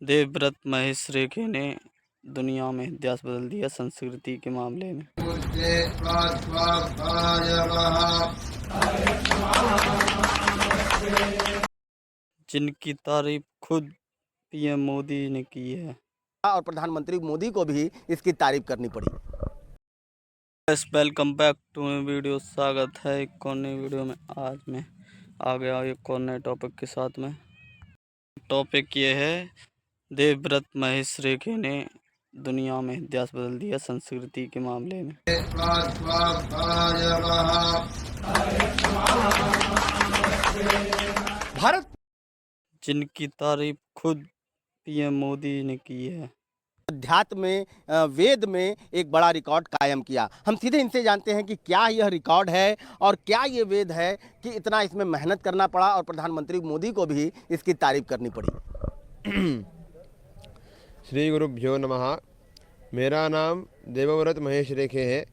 देवव्रत महेश रेखे ने दुनिया में इतिहास बदल दिया संस्कृति के मामले में। जिनकी तारीफ खुद पीएम मोदी ने की है और प्रधानमंत्री मोदी को भी इसकी तारीफ करनी पड़ी। Welcome back to my video. स्वागत है एक और नई वीडियो में। आज मैं आ गया एक और नए टॉपिक के साथ में। टॉपिक ये है, देवव्रत महेश रेखे ने दुनिया में इतिहास बदल दिया संस्कृति के मामले में। भारत जिनकी तारीफ खुद पीएम मोदी ने की है। अध्यात्म में वेद में एक बड़ा रिकॉर्ड कायम किया। हम सीधे इनसे जानते हैं कि क्या यह रिकॉर्ड है और क्या ये वेद है कि इतना इसमें मेहनत करना पड़ा और प्रधानमंत्री मोदी को भी इसकी तारीफ करनी पड़ी। श्री गुरुभ्यो नमः। मेरा नाम देवव्रत महेश रेखे है।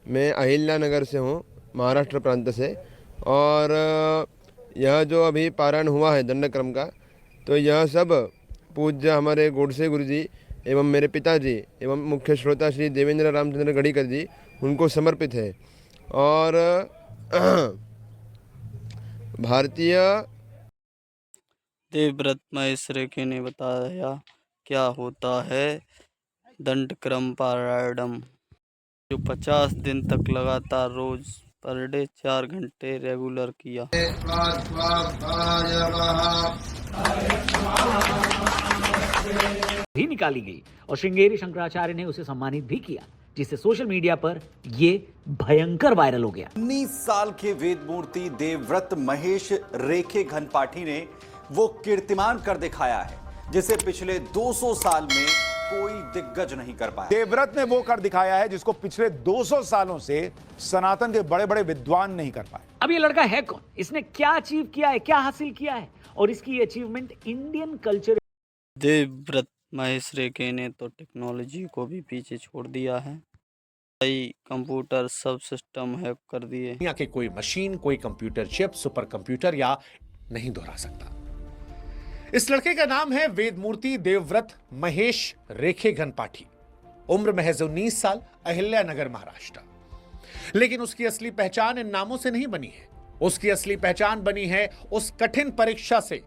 मैं अहिल्या नगर से हूँ, महाराष्ट्र प्रांत से। और यह जो अभी पारायण हुआ है दंडक्रम का, तो यह सब पूज्य हमारे गोडसे गुरु जी एवं मेरे पिताजी एवं मुख्य श्रोता श्री देवेंद्र रामचंद्र गढ़ीकर जी, उनको समर्पित है। और भारतीय देवव्रत महेश रेखे ने बताया क्या होता है दंडक्रम पारायणम, जो 50 दिन तक लगातार रोज पर डे 4 घंटे रेगुलर किया। भी निकाली गई और श्रृंगेरी शंकराचार्य ने उसे सम्मानित भी किया, जिससे सोशल मीडिया पर ये भयंकर वायरल हो गया। 19 साल के वेद मूर्ति देवव्रत महेश रेखे घनपाठी ने वो कीर्तिमान कर दिखाया है जिसे पिछले 200 साल में कोई दिग्गज नहीं कर पाया। देवव्रत ने वो कर दिखाया है जिसको पिछले 200 सालों से सनातन के बड़े बड़े विद्वान नहीं कर पाए। अब ये लड़का है कौन, इसने क्या अचीव किया है, क्या हासिल किया है, और इसकी achievement Indian culture. Devvrat Mahesh Rekhe ने तो टेक्नोलॉजी को भी पीछे छोड़ दिया है। कई कंप्यूटर सब सिस्टम हैक कर दिए। दुनिया के कोई मशीन, कोई कंप्यूटर चिप, सुपर कंप्यूटर या नहीं दोहरा सकता। इस लड़के का नाम है वेदमूर्ति देवव्रत महेश रेखे घनपाठी। उम्र महज 19 साल, अहिल्या नगर महाराष्ट्र। लेकिन उसकी असली पहचान इन नामों से नहीं बनी है। उसकी असली पहचान बनी है उस कठिन परीक्षा से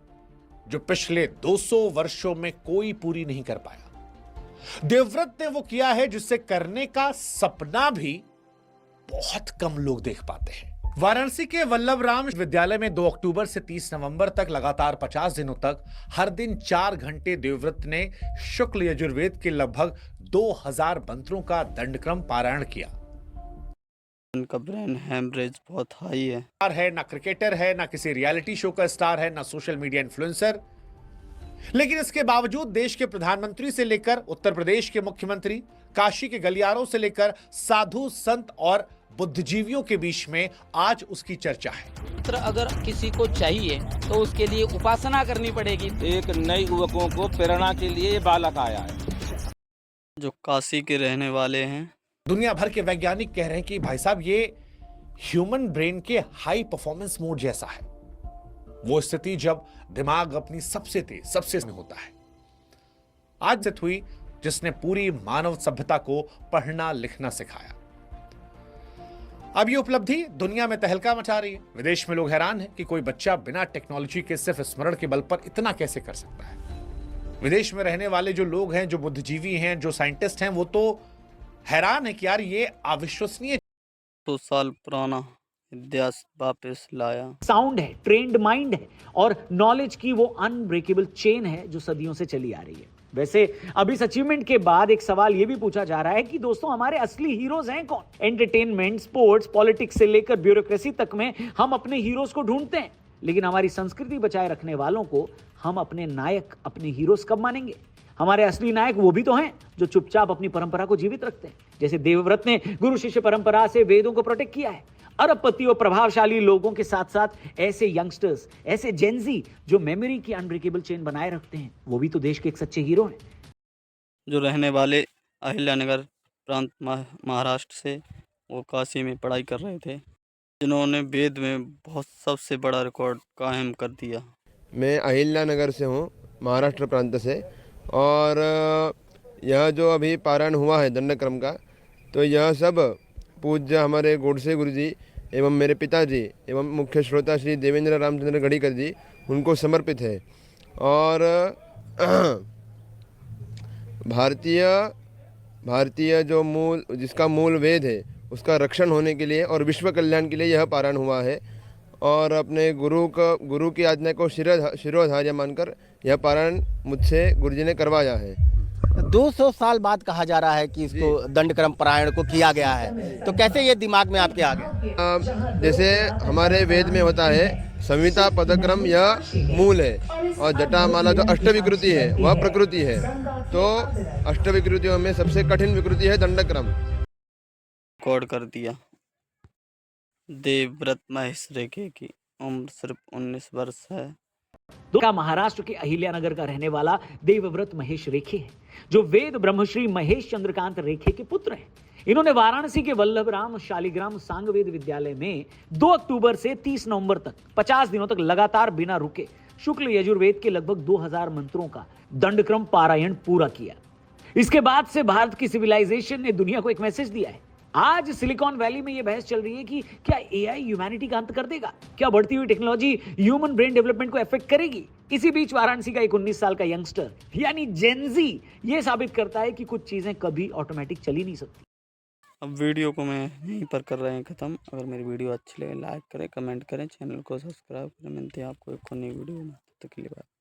जो पिछले 200 वर्षों में कोई पूरी नहीं कर पाया। देवव्रत ने वो किया है जिससे करने का सपना भी बहुत कम लोग देख पाते हैं। वाराणसी के वल्लभ राम विद्यालय में 2 अक्टूबर से 30 नवंबर तक लगातार 50 दिनों तक हर दिन 4 घंटे देवव्रत ने शुक्ल यजुर्वेद के लगभग 2000 मंत्रों का दंडक्रम पारायण किया। उनका ब्रेन हैमरेज बहुत हाई है। ना क्रिकेटर है, ना किसी रियलिटी शो का स्टार है, ना सोशल मीडिया इन्फ्लुएंसर। लेकिन इसके बावजूद देश के प्रधानमंत्री से लेकर उत्तर प्रदेश के मुख्यमंत्री, काशी के गलियारों से लेकर साधु संत और बुद्धिजीवियों के बीच में आज उसकी चर्चा है। अगर किसी को चाहिए तो उसके लिए उपासना करनी पड़ेगी। एक नए युवकों को प्रेरणा के लिए ये बालक आया है जो काशी के रहने वाले हैं। दुनिया भर के वैज्ञानिक कह रहे हैं कि भाई साहब, ये ह्यूमन ब्रेन के हाई परफॉर्मेंस मोड जैसा है। वो स्थिति जब दिमाग अपनी सबसे तेज, सबसे में होता है। आज से हुई जिसने पूरी मानव सभ्यता को पढ़ना लिखना सिखाया। अब ये उपलब्धि दुनिया में तहलका मचा रही है। विदेश में लोग हैरान हैं कि कोई बच्चा बिना टेक्नोलॉजी के सिर्फ स्मरण के बल पर इतना कैसे कर सकता है। विदेश में रहने वाले जो लोग हैं, जो बुद्धिजीवी हैं, जो साइंटिस्ट हैं, वो तो हैरान है कि यार ये अविश्वसनीय 2 साल पुराना इतिहास वापस लाया। साउंड है, ट्रेन्ड माइंड है और नॉलेज की वो अनब्रेकेबल चेन है जो सदियों से चली आ रही है। वैसे अब इस अचीवमेंट के बाद एक सवाल ये भी पूछा जा रहा है कि दोस्तों, हमारे असली हीरोज हैं कौन? एंटरटेनमेंट, स्पोर्ट्स, पॉलिटिक्स से लेकर ब्यूरोक्रेसी तक में हम अपने हीरोज को ढूंढते हैं, लेकिन हमारी संस्कृति बचाए रखने वालों को हम अपने नायक, अपने हीरोज कब मानेंगे? हमारे असली नायक वो भी तो हैं जो चुपचाप अपनी परंपरा को जीवित रखते हैं। जैसे देवव्रत ने गुरु शिष्य परंपरा से वेदों को प्रोटेक्ट किया है। अरबपति और प्रभावशाली लोगों के साथ साथ ऐसे यंगस्टर्स, ऐसे जेनजी जो मेमोरी की अनब्रेकेबल चेन बनाए रखते हैं, वो भी तो देश के एक सच्चे हीरो हैं। जो रहने वाले अहिल्यानगर प्रांत महाराष्ट्र से, वो काशी में पढ़ाई कर रहे थे, जिन्होंने वेद में बहुत सबसे बड़ा रिकॉर्ड कायम कर दिया। मैं अहिल्या नगर से हूँ, महाराष्ट्र प्रांत से। और यह जो अभी पारायण हुआ है दंडक्रम का, तो यह सब पूज्य हमारे गोडसे गुरु जी एवं मेरे पिताजी एवं मुख्य श्रोता श्री देवेंद्र रामचंद्र गढ़ीकर जी उनको समर्पित है। और भारतीय जो जिसका मूल वेद है उसका रक्षण होने के लिए और विश्व कल्याण के लिए यह पारायण हुआ है। और अपने गुरु की आज्ञा को शिरोधार्य मानकर यह पारायण मुझसे गुरुजी ने करवाया है। 200 साल बाद कहा जा रहा है कि इसको दंडक्रम पारायण को किया गया है, तो कैसे ये दिमाग में आपके आ गया? जैसे हमारे वेद में होता है संहिता पदक्रम यह मूल है और जटामाला जो अष्टविकृति है वह प्रकृति है। तो अष्टविकृतियों में सबसे कठिन विकृति है दंडक्रम। रिकॉर्ड कर दिया। देवव्रत महेश रेखे की उम्र सिर्फ 19 वर्ष है। का महाराष्ट्र के अहिल्यानगर का रहने वाला देवव्रत महेश रेखे है, जो वेद ब्रह्मश्री महेश चंद्रकांत रेखे के पुत्र हैं। इन्होंने वाराणसी के वल्लभराम शालिग्राम सांगवेद विद्यालय में 2 अक्टूबर से 30 नवंबर तक 50 दिनों तक लगातार बिना रुके शुक्ल यजुर्वेद के लगभग 2000 मंत्रों का दंडक्रम पारायण पूरा किया। इसके बाद से भारत की सिविलाइजेशन ने दुनिया को एक मैसेज दिया है। आज सिलिकॉन वैली में यह बहस चल रही है कि क्या एआई ह्यूमैनिटी का अंत कर देगा, क्या बढ़ती हुई टेक्नोलॉजी ह्यूमन ब्रेन डेवलपमेंट को अफेक्ट करेगी। इसी बीच वाराणसी का एक 19 साल का यंगस्टर यानी जेनजी यह साबित करता है कि कुछ चीजें कभी ऑटोमेटिक चल ही नहीं सकती। अब वीडियो को मैं यहीं पर कर रहे हैं ख़त्म। अगर मेरी वीडियो अच्छी लगे लाइक करें, कमेंट करें, चैनल को सब्सक्राइब करें। मिलते हैं आपको एक और नई वीडियो में, तब तक के लिए बाय।